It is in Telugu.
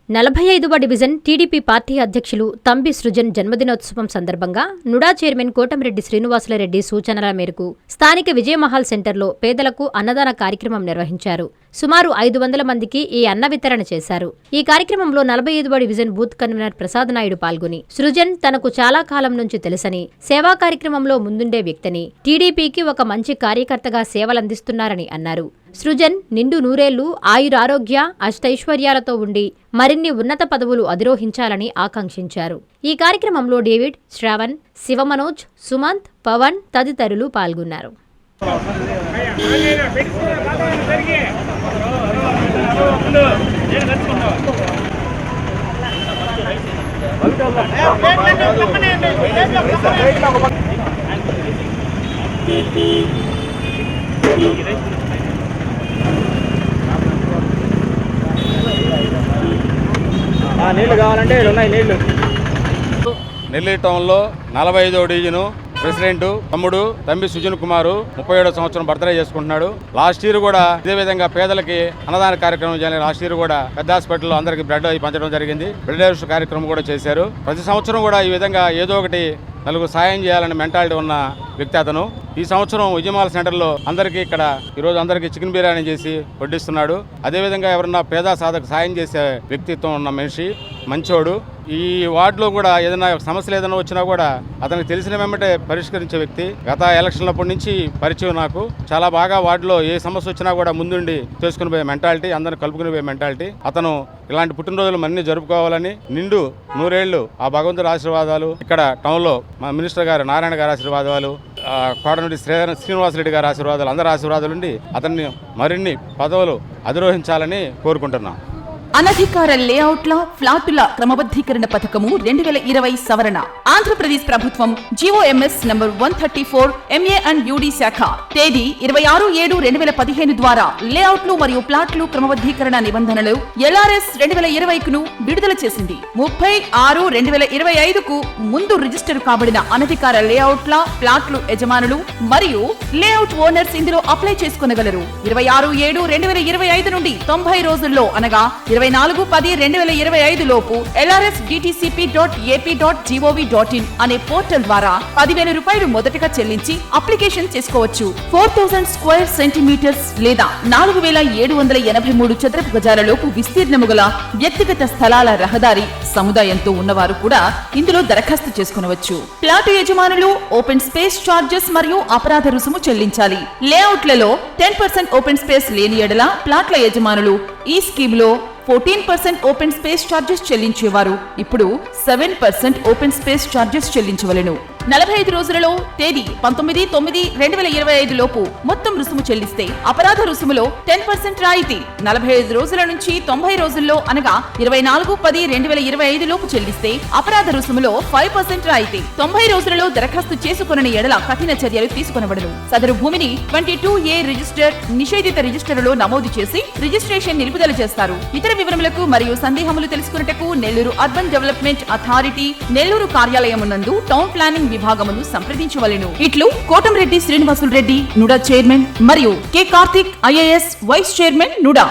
45వ డివిజన్ టీడీపీ పార్టీ అధ్యక్షులు తంబి సృజన్ జన్మదినోత్సవం సందర్భంగా నుడా చైర్మన్ కోటమిరెడ్డి శ్రీనివాసులరెడ్డి సూచనల మేరకు స్థానిక విజయమహల్ సెంటర్లో పేదలకు అన్నదాన కార్యక్రమం నిర్వహించారు. సుమారు 500 మందికి ఈ అన్న వితరణ చేశారు. ఈ కార్యక్రమంలో 45వ division booth convener Prasad Naidu పాల్గొని సృజన్ తనకు చాలా కాలం నుంచి తెలుసని, సేవా కార్యక్రమంలో ముందుండే వ్యక్తిని, టీడీపీకి ఒక మంచి కార్యకర్తగా సేవలందిస్తున్నారని అన్నారు. సృజన్ నిండు నూరేళ్లు ఆయురారోగ్య అష్టైశ్వర్యాలతో ఉండి మరిన్ని ఉన్నత పదవులు అధిరోహించాలని ఆకాంక్షించారు. ఈ కార్యక్రమంలో డేవిడ్, శ్రావణ్, శివమనోజ్, సుమంత్, పవన్ తదితరులు పాల్గొన్నారు. నీళ్లు కావాలంటే నెల్లూరు టౌన్లో 45వ డివిజను ప్రెసిడెంట్ తమ్ముడు తంబి సుజన్ కుమార్ 37వ సంవత్సరం బర్త్డే చేసుకుంటున్నాడు. లాస్ట్ ఇయర్ కూడా ఇదే విధంగా పేదలకి అన్నదాన కార్యక్రమం చేయాలి. లాస్ట్ ఇయర్ కూడా పెద్ద హాస్పిటల్లో అందరికి బ్లడ్ పంచడం జరిగింది. బ్లడ్ డొనేషన్ కార్యక్రమం కూడా చేశారు. ప్రతి సంవత్సరం కూడా ఈ విధంగా ఏదో ఒకటి నలుగురు సాయం చేయాలనే మెంటాలిటీ ఉన్న వ్యక్తి అతను. ఈ సంవత్సరం విజయమహల్ సెంటర్లో ఈరోజు అందరికీ చికెన్ బిర్యానీ చేసి వడ్డిస్తున్నాడు. అదేవిధంగా ఎవరన్నా పేద సాధకు సాయం చేసే వ్యక్తిత్వం ఉన్న మనిషి, మంచోడు. ఈ వార్డులో కూడా ఏదైనా సమస్యలు ఏదైనా వచ్చినా కూడా అతనికి తెలిసిన వెంబటే పరిష్కరించే వ్యక్తి. గత ఎలక్షన్లప్పటి నుంచి పరిచయం నాకు. చాలా బాగా వార్డులో ఏ సమస్య వచ్చినా కూడా ముందుండి చేసుకుని పోయే మెంటాలిటీ, అందరిని కలుపుకుని పోయే మెంటాలిటీ. అతను ఇలాంటి పుట్టినరోజులు మన్ని జరుపుకోవాలని, నిండు నూరేళ్లు ఆ భగవంతుడి ఆశీర్వాదాలు, ఇక్కడ టౌన్లో మా మినిస్టర్ గారు నారాయణ గారి ఆశీర్వాదాలు, కోటమిరెడ్డి శ్రీనివాసరెడ్డి గారి ఆశీర్వాదాలు, అందరి ఆశీర్వాదాలు ఉండి అతన్ని మరిన్ని పదవులు అధిరోహించాలని కోరుకుంటున్నాం. అనధికార లేఅవుట్ల ఫ్లాటుల క్రమబద్ధీకరణ పథకము 2020 సవరణ. ఆంధ్రప్రదేశ్ ప్రభుత్వం GOMS number 134 MA and UD శాఖ తేదీ 26/7/2015 ద్వారా లేఅవుట్లు మరియు ప్లాట్లు క్రమబద్ధీకరణ నిబంధనలు LRS 2020ను విడుదల చేసింది. 30/6/2025కు ముందు రిజిస్టర్ కాబడిన అనధికార లేఅవుట్ల ప్లాట్లు యజమానులు మరియు లేఅవుట్ ఓనర్స్ ఇందులో అప్లై చేసుకొనగలరు. 26/7/2025 నుండి 90 రోజుల్లో అనగా 24/10/2025 లోపు lrsdtcp.ap.gov.in అనే పోర్టల్ ద్వారా 10,000 రూపాయలు మొదటగా చెల్లించి అప్లికేషన్ చేసుకోవచ్చు. 4000 స్క్వేర్ సెంటీమీటర్స్ లేదా 4,783 చదరపు గజాల లోపు విస్తీర్ణము గల వ్యక్తిగత స్థలాల రహదారి సముదాయంతో ఉన్నవారు కూడా ఇందులో దరఖాస్తు చేసుకునవచ్చు. ప్లాటు యజమానులు ఓపెన్ స్పేస్ చార్జెస్ మరియు అపరాధ రుసుము చెల్లించాలి. లేఅవుట్లలో 10% ఓపెన్ స్పేస్ లేని ఎడల ప్లాట్ల యజమానులు ఈ స్కీమ్ లో 14% ఓపెన్ స్పేస్ చార్జెస్ చెల్లించేవారు ఇప్పుడు 7% ఓపెన్ స్పేస్ చార్జెస్ చెల్లించవలెను. 45 రోజులలో తేదీ 19/9/2025 లోపు మొత్తం రుసుము చెల్లిస్తే అపరాధ రుసుములో 10% రాయితీ. 45 రోజుల నుంచి 90 రోజుల్లో అనగా 24/10/2025 లోపు చెల్లిస్తే అపరాధ రుసుములో 5% రాయితీ. 90 రోజులలో దరఖాస్తు చేసుకుని ఎడల కఠిన చర్యలు తీసుకొనబడును. సదరు భూమిని 22A రిజిస్టర్ నిషేధిత రిజిస్టర్లో నమోదు చేసి రిజిస్ట్రేషన్ నిలుపుదల చేస్తారు. ఇతర వివరములకు మరియు సందేహములు తెలుసుకున్నటకు Nellore urban development authority Nellore కార్యాలయమునందు town planning విభాగమును సంప్రదించవలెను. ఇట్లు కోటమిరెడ్డి శ్రీనివాసులరెడ్డి నుడా చైర్మన్ మరియు K Karthik IAS vice chairman NUDA.